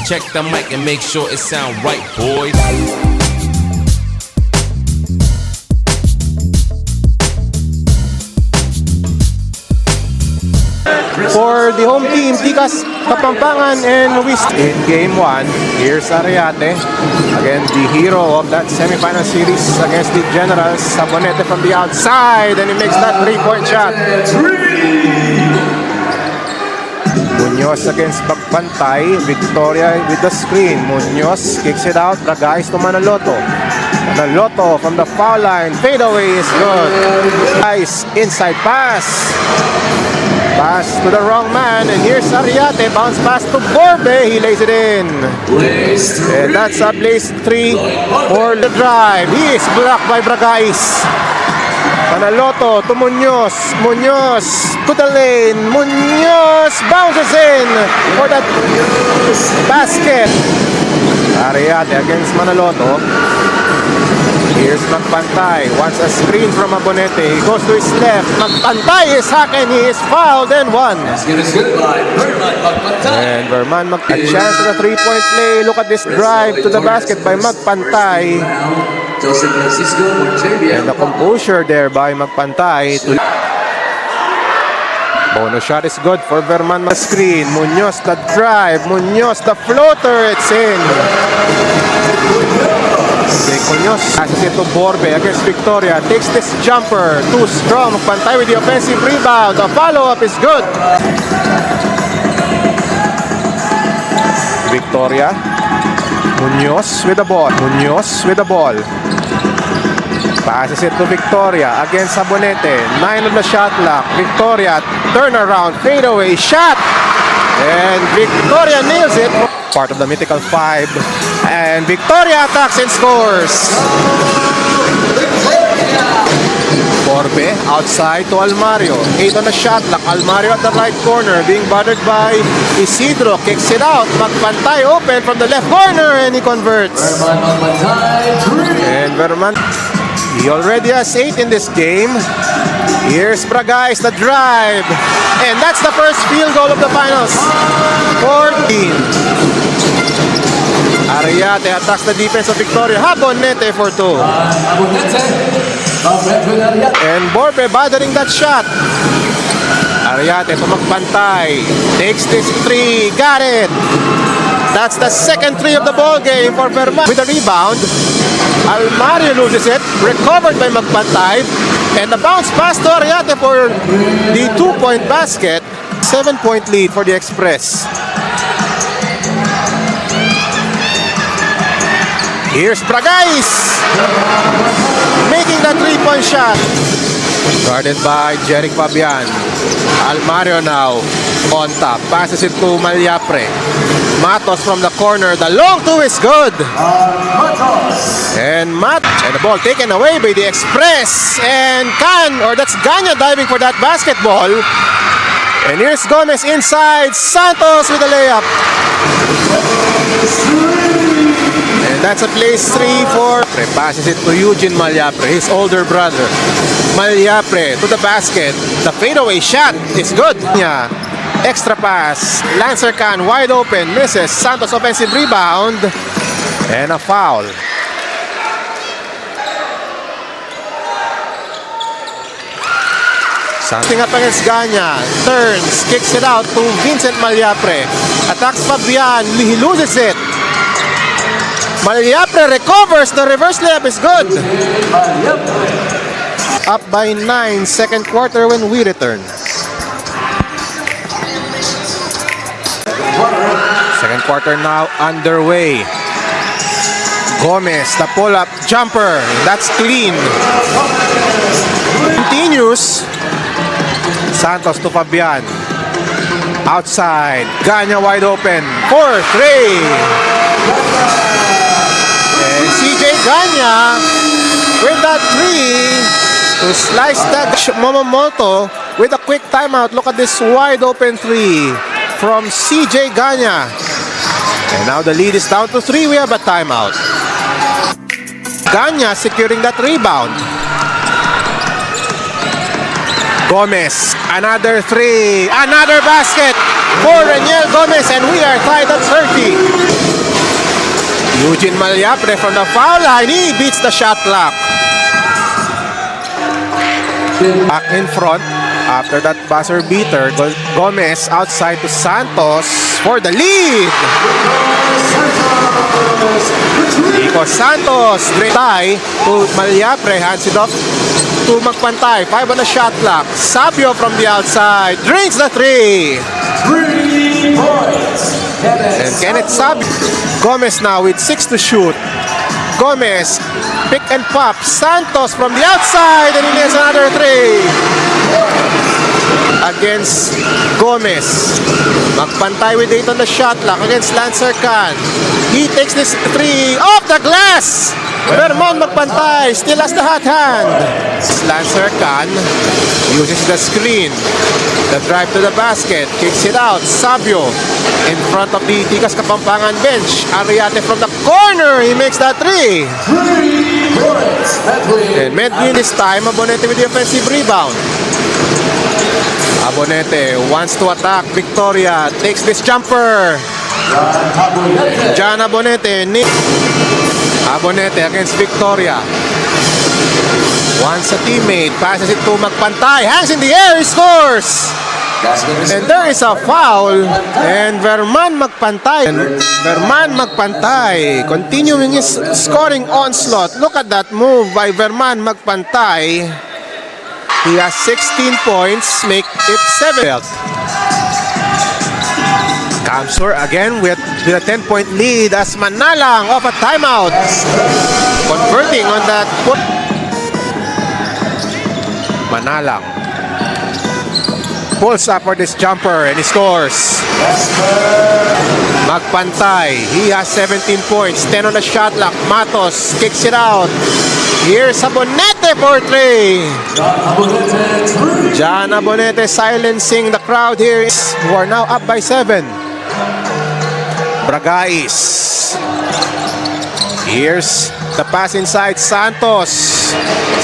Check the mic and make sure it sound right, boys. For the home team, Tikas Kapampangan and Luis. In game 1, here's Ariate. Again, the hero of that semifinal series against the Generals. Sabonete from the outside, and he makes that 3-point shot. Munoz against Bagpantay. Victoria with the screen. Munoz kicks it out. Bragais to Manaloto. Manaloto from the foul line. Fadeaway is good. Nice inside pass. Pass to the wrong man, and here's Ariate. Bounce pass to Borbe. He lays it in. And that's a Blaze 3 for the drive. He is blocked by Bragais. Manaloto to Munoz. Munoz to the lane. Munoz bounces in for that basket. Ariate against Manaloto. Here's Magpantay. Wants a screen from Abonete. He goes to his left. Magpantay is hacked and he is fouled and one. And Verman a chance at a 3-point play. Look at this drive to the basket by Magpantay. And the composure there by Magpantay. Bonus shot is good for Verman. Screen. Munoz the drive. Munoz the floater. It's in. Munoz passes it to Borbe against Victoria. Takes this jumper. Too strong. Pantay with the offensive rebound. The follow-up is good. Victoria. Munoz with the ball. Munoz with the ball. Passes it to Victoria against Sabonete. 9 on the shot clock. Victoria turnaround. Fadeaway shot. And Victoria nails it. Part of the mythical 5. And Victoria attacks and scores. Borbe outside to Almario. 8 on the shot clock. Almario at the right corner being bothered by Isidro. Kicks it out. Magpantay open from the left corner and he converts. And Verman, he already has 8 in this game. Here's Bragais, the drive. And that's the first field goal of the finals. 14. Ariate attacks the defense of Victoria. Abonete for 2. And Borbe bothering that shot. Ariate to Magpantay. Takes this 3. Got it. That's the second 3 of the ball game for Verman. With a rebound, Almario loses it. Recovered by Magpantay. And the bounce pass to Ariate for the 2-point basket. 7-point lead for the Express. Here's Bragais making that 3-point shot. Guarded by Jeric Fabian. Almario now on top. Passes it to Malyapre. Matos from the corner. The long 2 is good. And the ball taken away by the Express. And that's Ganya diving for that basketball. And here's Gomez inside. Santos with a layup. And that's a place 3 for... Passes it to Eugene Malyapre, his older brother. Malyapre to the basket. The fadeaway shot is good. Yeah. Extra pass. Lancer Khan wide open. Misses. Santos offensive rebound. And a foul. Something up against Ganya. Turns. Kicks it out to Vincent Malyapre. Attacks Fabian. He loses it. Malyapre recovers. The reverse layup is good. Up by 9. Second quarter when we return. Second quarter now underway. Gomez, the pull-up jumper. That's clean. Continues. Santos to Fabian. Outside. Ganya wide open. 4-3. And CJ Ganya with that 3 to slice that. Momomoto with a quick timeout. Look at this wide open 3 from CJ Ganya. And now the lead is down to 3. We have a timeout. Ganya securing that rebound. Gomez, another 3, another basket for Reniel Gomez, and we are tied at 30. Eugene Malyapre from the foul line. He beats the shot clock. Back in front after that buzzer beater. Gomez outside to Santos for the lead. Nico Santos, great tie to Malyapre, hands it off to Magpantay. 5 on the shot clock. Sabio from the outside drinks the 3. 3 points. And Kenneth Sabio. Gomez now with 6 to shoot. Gomez, pick and pop. Santos from the outside, and he nails another 3. Against Gomez. Magpantay with 8 on the shot clock against Lancer Khan. He takes this 3 off the glass. Vermont Magpantay still has the hot hand. Lancer Khan uses the screen. The drive to the basket. Kicks it out. Sabio in front of the Tikas Kapampangan bench. Ariate from the corner. He makes that 3. 3 points. And Medley this time. Abonete with the offensive rebound. Abonete wants to attack. Victoria takes this jumper. John Abonete. Abonete against Victoria. Wants a teammate. Passes it to Magpantay. Hands in the air. He scores. And there is a foul. And Verman Magpantay. Continuing his scoring onslaught. Look at that move by Verman Magpantay. He has 16 points, make it 7. Kamsur again with a 10-point lead as Manalang off a timeout. Converting on that. Manalang pulls up for this jumper and he scores. Magpantay, he has 17 points, 10 on the shot clock. Matos kicks it out. Here's Abonete for 3. John Abonete silencing the crowd here, who are now up by 7. Bragais. Here's the pass inside Santos.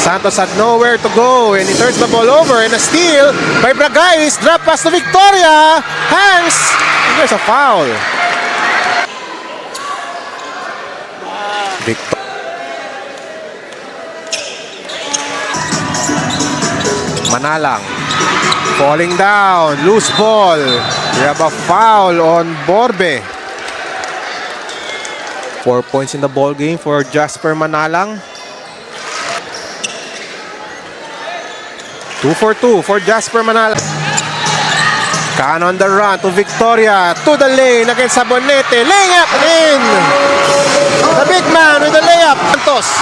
Santos had nowhere to go and he turns the ball over, and a steal by Bragais. Drop pass to Victoria. Hangs. There's a foul. Manalang falling down, loose ball. We have a foul on Borbe. 4 points in the ball game for Jasper Manalang. 2 for 2 for Jasper Manalang. Khan on the run to Victoria, to the lane against Abonete, laying up in. The big man with the layup. Santos.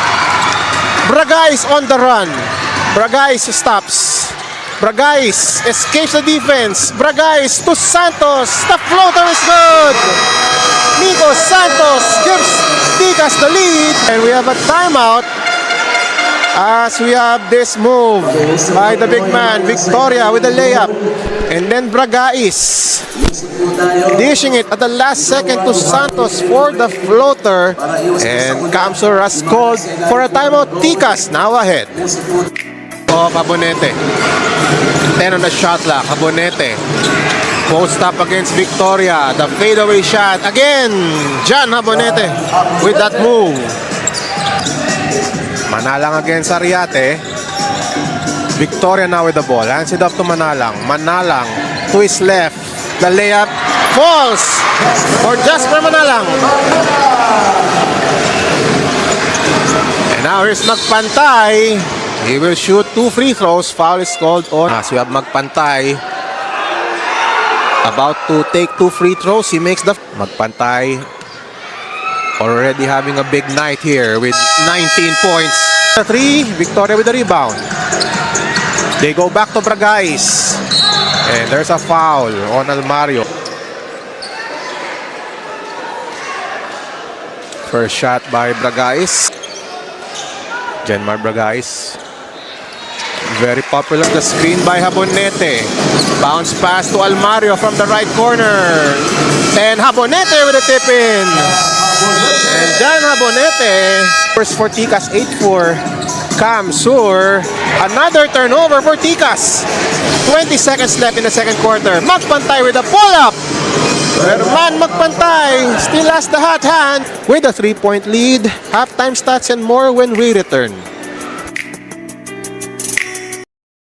Bragais on the run. Bragais stops. Bragais escapes the defense. Bragais to Santos. The floater is good. Nico Santos gives Tikas the lead. And we have a timeout as we have this move by the big man, Victoria, with the layup. And then Bragais dishing it at the last second to Santos for the floater. And Kamsur has called for a timeout. Tikas now ahead of Abonete. 10 on the shot clock. Abonete post up against Victoria. The fadeaway shot again. John Abonete with that move. Manalang against Ariate. Victoria now with the ball. Hands it off to Manalang. Manalang to his left. The layup falls for Jasper Manalang. And now here's Magpantay. He will shoot 2 free throws. Foul is called on. As we have Magpantay about to take 2 free throws. He makes the Magpantay already having a big night here with 19 points. 3, Victoria with the rebound. They go back to Bragais. And there's a foul on Almario. First shot by Bragais. Jenmar Bragais. Very popular. The screen by Habonete. Bounce pass to Almario from the right corner. And Habonete with a tip in. And Jan Habonete. First for Tikas, 8-4. Kamsur. Another turnover for Tikas. 20 seconds left in the second quarter. Magpantay with a pull-up. Herman magpantay still has the hot hand with a 3-point lead. Halftime stats and more when we return.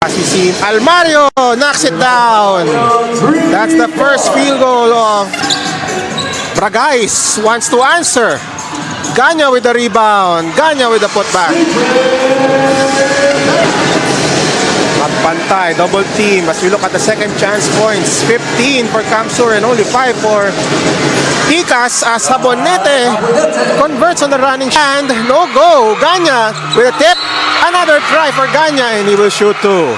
As we see, Almario knocks it down. That's the first field goal of Bragais. Wants to answer. Ganya with the rebound. Ganya with the putback. Magpantay, double team as we look at the second chance points. 15 for Kamsur and only 5 for Ticas as Habonete converts on the running hand. No go. Ganya with a tip. Another try for Ganya and he will shoot 2.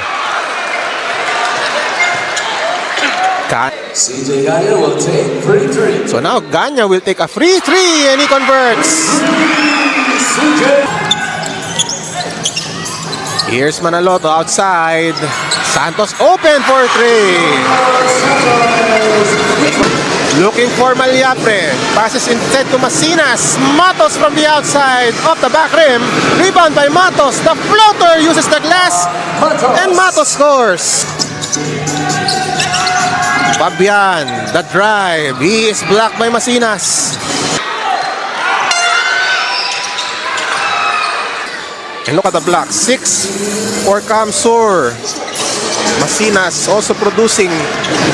CJ Ganya will take free three. So now Ganya will take a free 3 and he converts. Here's Manaloto outside. Santos open for 3. Looking for Maliapre. Passes instead to Masinas. Matos from the outside off the back rim. Rebound by Matos. The floater uses the glass and Matos scores. Fabian, the drive. He is blocked by Masinas. And look at the block. 6 for Kamsur. Masinas also producing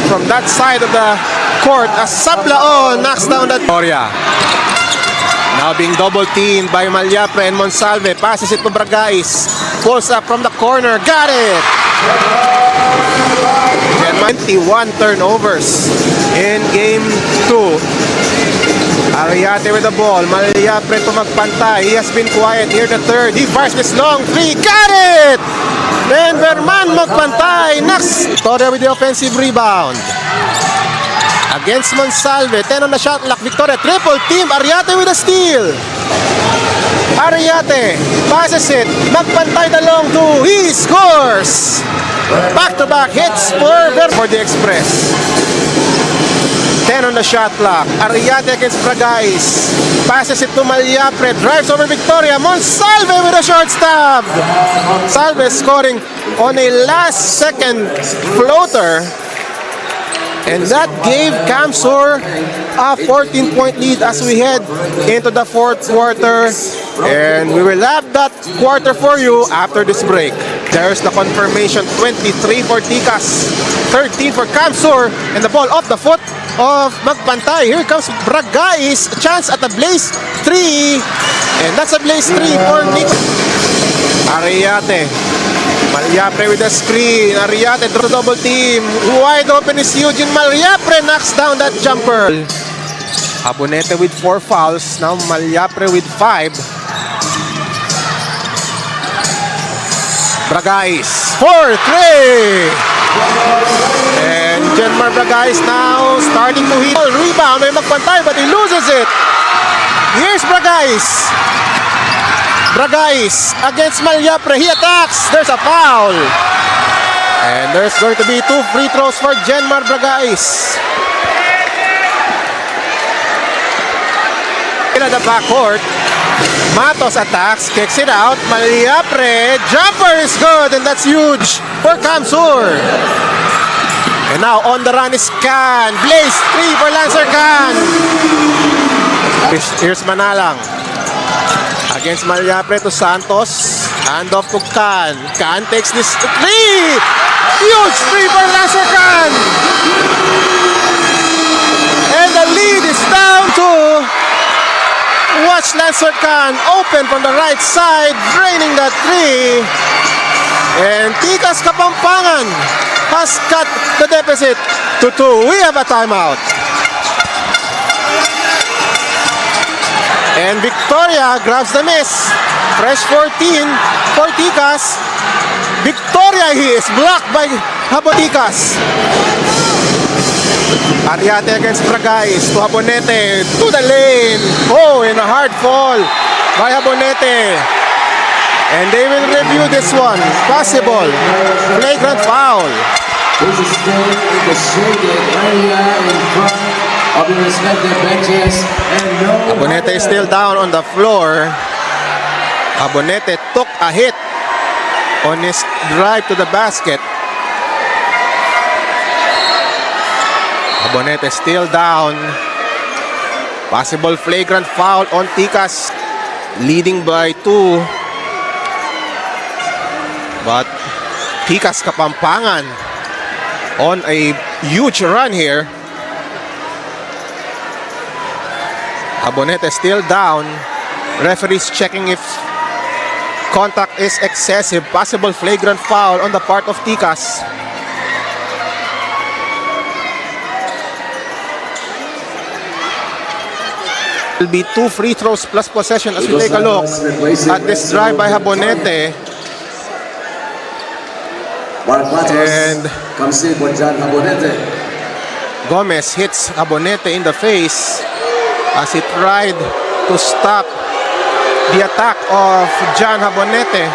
from that side of the court as Sablaon knocks down that Victoria. Now being double teamed by Maliapre and Monsalve. Passes it to Bragais. Pulls up from the corner. Got it! 21 turnovers in game 2. Ariate with the ball. Maliapre to magpantay. He has been quiet here the third. He fires this long 3. Got it! Then Verman magpantay. Knocks Victoria with the offensive rebound. Against Monsalve. 10 on the shot clock. Victoria triple team. Ariate with a steal. Ariate passes it. Magpantay the long 2. He scores! Back-to-back hits for the Express. 10 on the shot clock. Ariate against Bragais. Passes it to Maliapre. Drives over Victoria. Monsalve with a short stab. Salve scoring on a last-second floater. And that gave Kamsur a 14-point lead as we head into the fourth quarter. And we will have that quarter for you after this break. There's the confirmation. 23 for Ticas, 13 for Kamsur, and the ball off the foot of Magpantay. Here comes Bragais. A chance at a Blaze 3. And that's a Blaze 3 for Nick. Ariate. Maliapre with the screen. Ariate draws the double team. Wide open is Eugene. Maliapre knocks down that jumper. Abonete with 4 fouls. Now Maliapre with 5. Bragais for 3. And Jenmar Bragais now starting to hit. Rebound by Magpantay but he loses it. Here's Bragais. Bragais against Maliapre. He attacks. There's a foul. And there's going to be 2 free throws for Jenmar Bragais. In the backcourt, Matos attacks, kicks it out. Maliapre, jumper is good, and that's huge for Kamsur. And now on the run is Khan. Blaze 3 for Lancer Khan. Here's Manalang. Against Maliapre to Santos. Hand off to Khan. Khan takes this 3. Huge 3 for Lancer Khan. And the lead is down to... Watch Lancer Khan open from the right side, draining that 3. And Ticas Kapampangan has cut the deficit to 2. We have a timeout. And Victoria grabs the miss. Fresh 14 for Ticas. Victoria, he is blocked by Haboticas. Ariate against Bragais to Habonete to the lane. Oh, in a hard fall by Habonete. And they will review this one. Possible flagrant foul. This is still in the shaded area in front of the respective benches. And no Habonete is still down on the floor. Habonete took a hit on his drive to the basket. Abonete still down. Possible flagrant foul on Ticas, leading by 2. But Ticas Kapampangan on a huge run here. Abonete still down. Referees checking if contact is excessive. Possible flagrant foul on the part of Ticas. Will be 2 free throws plus possession as we take a look at this drive by Habonete. Mark Matos And comes in for John Habonete. Gomez hits Habonete in the face as he tried to stop the attack of John Habonete.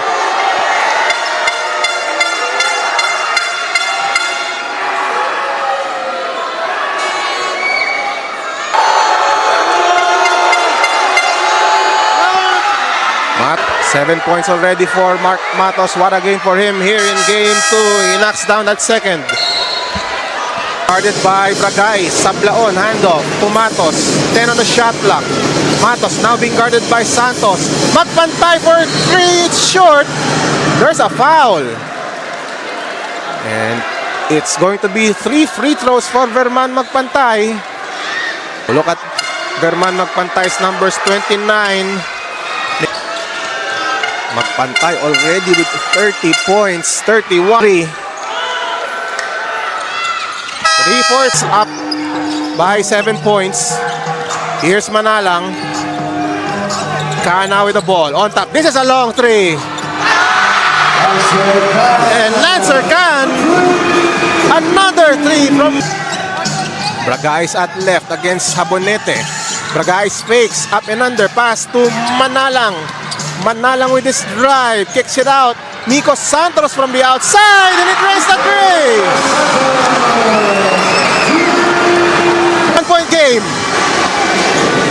Matt, 7 points already for Mark Matos. What a game for him here in game 2. He knocks down that second. Guarded by Bragay. Sablaon, handoff to Matos. 10 on the shot clock. Matos now being guarded by Santos. Magpantay for 3. It's short. There's a foul. And it's going to be 3 free throws for Verman Magpantay. Look at Verman Magpantay's numbers, 29. Magpantay already with 30 points, 31. 3-4 up by 7 points. Here's Manalang. Kana with the ball on top. This is a long 3. And Lancer Khan, another 3 from Bragais at left against Habonete. Bragais fakes up and under, pass to Manalang. Manalang with this drive, kicks it out. Nico Santos from the outside, and it rains the 3. 1 point game.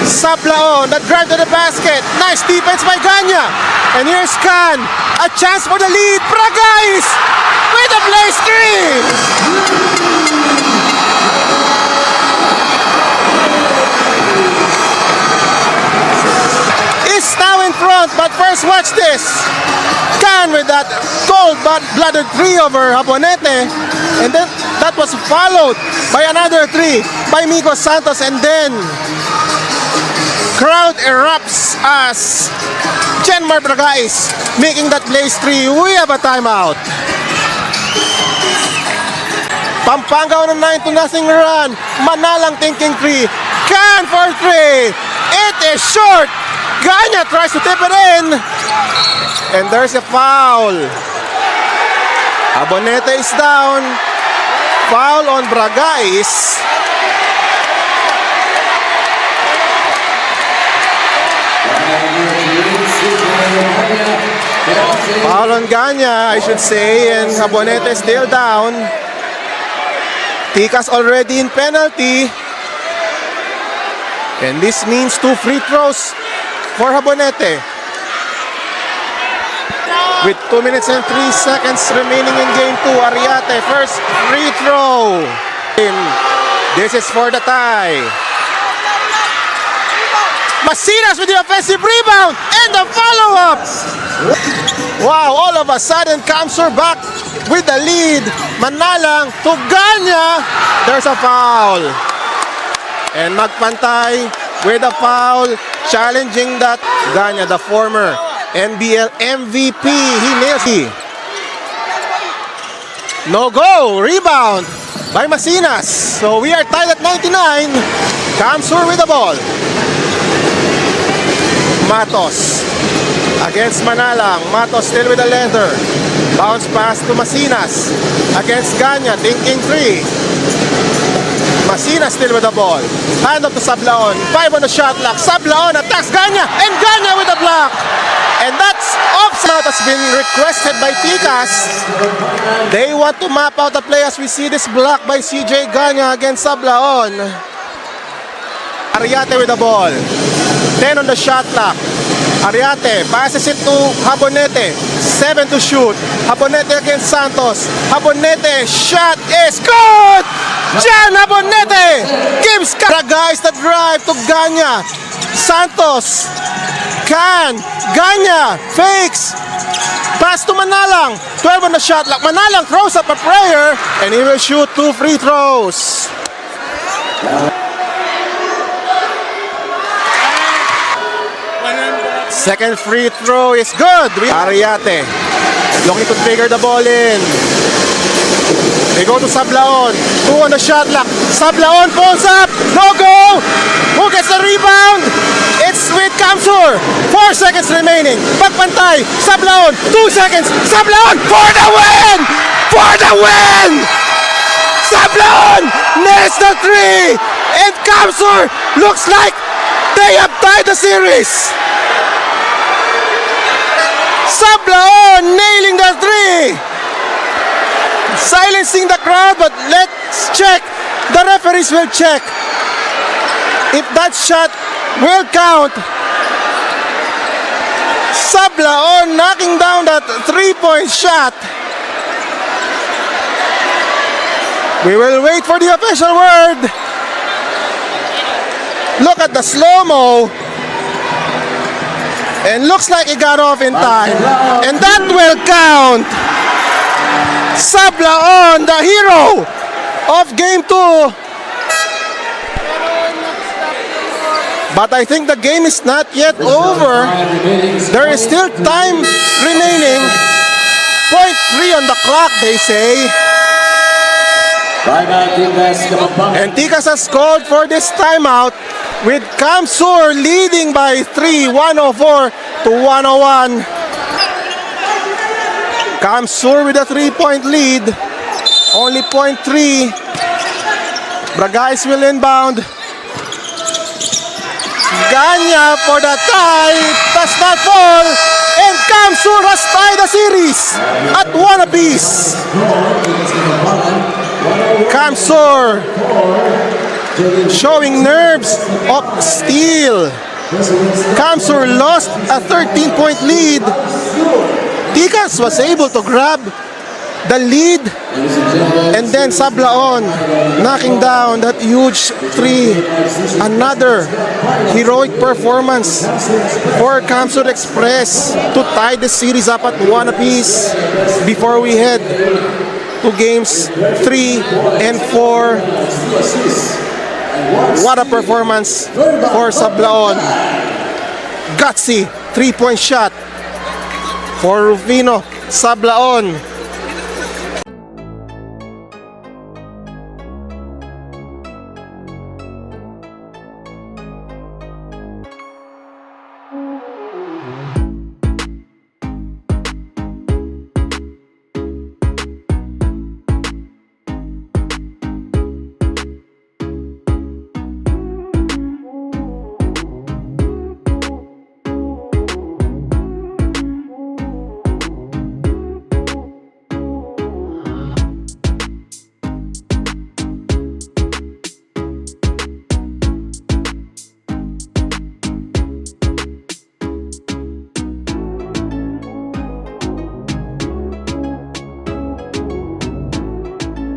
Sablaon, that drive to the basket. Nice defense by Ganya. And here's Khan, a chance for the lead. Bragais with a place 3. Is now in front, but first watch this. Khan with that cold-blooded 3 over Habonete, and then that was followed by another 3 by Miko Santos, and then crowd erupts as Jenmar Bragais making that place 3. We have a timeout. Pampanga on a 9-0 run. Manalang thinking 3. Khan for 3. It is short. Ganya tries to tip it in. And there's a foul. Habonete is down. Foul on Bragais. Foul on Ganya, I should say. And Habonete still down. Ticas already in penalty. And this means 2 free throws for Habonete. With 2 minutes and 3 seconds remaining in game 2, Ariate first free throw. This is for the tie. Masinas with the offensive rebound and the follow-up. Wow, all of a sudden Kamsur back with the lead. Manalang to Ganya. There's a foul. And Magpantay with a foul, challenging that. Ganya, the former NBL MVP, he nails it. No go, rebound by Masinas. So we are tied at 99. Kamsur with the ball. Matos against Manalang. Matos still with the leather. Bounce pass to Masinas against Ganya, thinking 3. Masinas still with the ball. Hand up to Sablaon. 5 on the shot clock. Sablaon attacks Ganya, and Ganya with the block. And that's offside has been requested by Ticas. They want to map out the play as we see this block by CJ Ganya against Sablaon. Ariate with the ball. 10 on the shot clock. Ariate passes it to Habonete. 7 to shoot. Habonete against Santos. Habonete shot is good! Jan Abonete gives guys the drive to Ganya. Santos can. Ganya fakes. Pass to Manalang. 12 on the shot clock. Manalang throws up a prayer and he will shoot 2 free throws. Second free throw is good. Ariate looking to trigger the ball in. They go to Sablaon. 2 on the shot clock. Sablaon pulls up. No go. Who gets the rebound? It's with Kamsur. 4 seconds remaining. Pagpantay. Sablaon. 2 seconds. Sablaon for the win! For the win! Sablaon nails the 3. And Kamsur looks like they have tied the series. Sablaon nailing the 3. Silencing the crowd, but let's check. The referees will check if that shot will count. Sablaon knocking down that 3-point shot. We will wait for the official word. Look at the slow-mo. And looks like it got off in time. And that will count. Sablaon, the hero of game 2. But I think the game is not yet over. There is still time remaining. 0.3 on the clock, they say. And Tikas has called for this timeout with Kamsur leading by 3, 104 to 101. Kamsur with a 3-point lead. Only 0.3. Bragais will inbound. Ganya for the tie. Does not fall. And Kamsur has tied the series at 1 apiece. Kamsur showing nerves of steel. Kamsur lost a 13-point lead. Tikas was able to grab the lead, and then Sablaon knocking down that huge 3. Another heroic performance for Kamsur Express to tie the series up at 1 apiece before we head to games 3 and 4. What a performance for Sablaon. Gutsy 3-point shot for Rufino Sablaon.